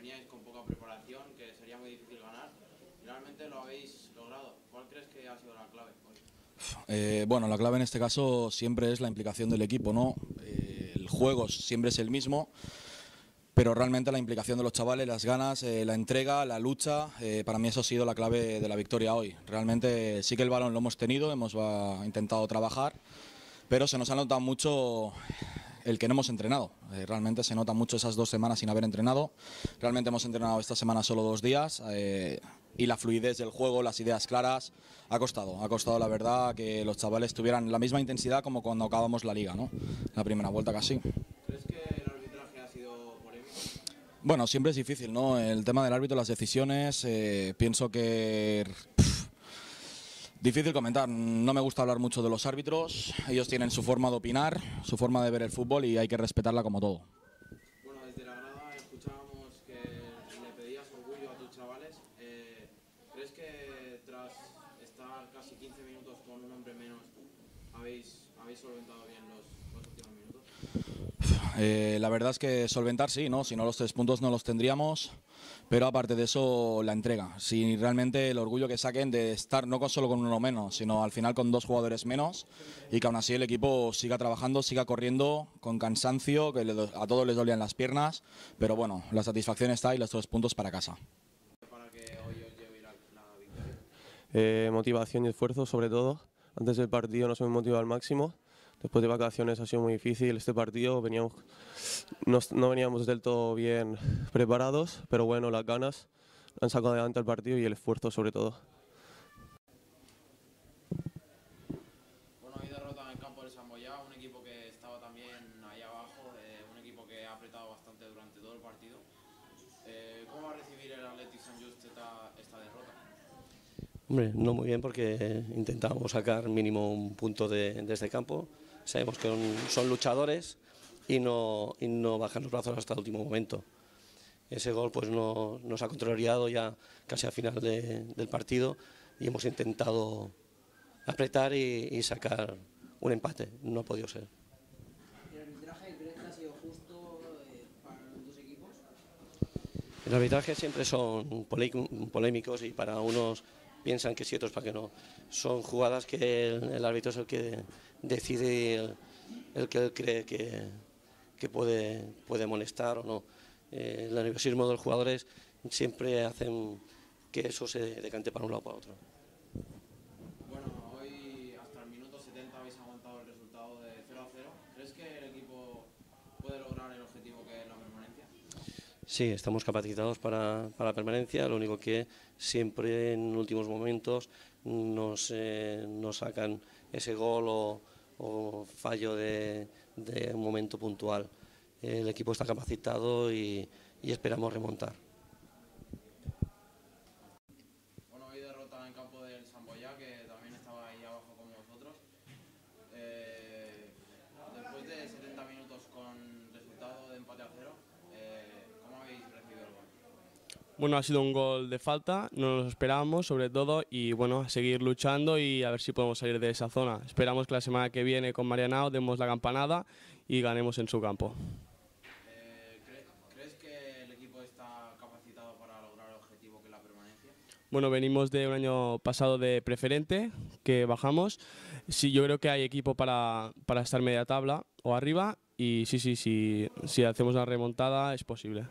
veníais con poca preparación, que sería muy difícil ganar. Finalmente lo habéis logrado. ¿Cuál crees que ha sido la clave hoy? Bueno, la clave en este caso siempre es la implicación del equipo, ¿no? El juego siempre es el mismo, pero realmente la implicación de los chavales, las ganas, la entrega, la lucha, para mí eso ha sido la clave de la victoria hoy. Realmente sí que el balón lo hemos tenido, hemos intentado trabajar, pero se nos ha notado mucho el que no hemos entrenado. Realmente se nota mucho esas 2 semanas sin haber entrenado. Realmente hemos entrenado esta semana solo 2 días y la fluidez del juego, las ideas claras, ha costado la verdad que los chavales tuvieran la misma intensidad como cuando acabamos la liga, ¿no? La primera vuelta casi. ¿Crees que el arbitraje ha sido polémico? Bueno, siempre es difícil, ¿no? El tema del árbitro, las decisiones, pienso que... Difícil comentar, no me gusta hablar mucho de los árbitros, ellos tienen su forma de opinar, su forma de ver el fútbol y hay que respetarla como todo. Bueno, desde la grada escuchábamos que le pedías orgullo a tus chavales. ¿Crees que tras estar casi 15 minutos con un hombre menos habéis solventado bien los últimos minutos? La verdad es que solventar sí, ¿no? Si no los 3 puntos no los tendríamos, pero aparte de eso la entrega. Si realmente el orgullo que saquen de estar no solo con uno menos, sino al final con 2 jugadores menos y que aún así el equipo siga trabajando, siga corriendo con cansancio, que a todos les dolían las piernas, pero bueno, la satisfacción está y los 3 puntos para casa. Para que hoy os lleve la victoria. Motivación y esfuerzo sobre todo. Antes del partido nos hemos motivado al máximo. Después de vacaciones ha sido muy difícil este partido, no veníamos del todo bien preparados, pero bueno, las ganas han sacado adelante el partido y el esfuerzo sobre todo. Bueno, hoy derrota en el campo del Samboyá, un equipo que estaba también ahí abajo, un equipo que ha apretado bastante durante todo el partido. ¿Cómo va a recibir el Athletic Sant Just esta derrota? Hombre, no muy bien porque intentamos sacar mínimo un punto de este campo. Sabemos que son luchadores y no bajan los brazos hasta el último momento. Ese gol pues nos ha contrariado ya casi al final del partido y hemos intentado apretar y sacar un empate. No ha podido ser. ¿El arbitraje crees que ha sido justo para los dos equipos? El arbitraje siempre son polémicos y para unos piensan que sí, otros para que no. Son jugadas que el árbitro es el que decide el que él cree que puede molestar o no. El nerviosismo de los jugadores siempre hacen que eso se decante para un lado o para otro. Bueno, hoy hasta el minuto 70 habéis aguantado el resultado de 0-0. ¿Crees que el equipo puede lograr el objetivo que es la permanencia? Sí, estamos capacitados para la permanencia, lo único que siempre en últimos momentos nos sacan ese gol o fallo de un momento puntual. El equipo está capacitado y esperamos remontar. Bueno, hoy derrota en campo del Samboyá, que también estaba ahí abajo como vosotros. Después de 70 minutos con resultado de empate a 0, ¿cómo habéis recibido el gol? Bueno, ha sido un gol de falta, no nos lo esperábamos sobre todo y bueno, a seguir luchando y a ver si podemos salir de esa zona. Esperamos que la semana que viene con Marianao demos la campanada y ganemos en su campo. ¿Crees que el equipo está capacitado para lograr el objetivo que es la permanencia? Bueno, venimos de un año pasado de preferente, que bajamos. Sí, yo creo que hay equipo para estar media tabla o arriba y sí, si hacemos una remontada es posible.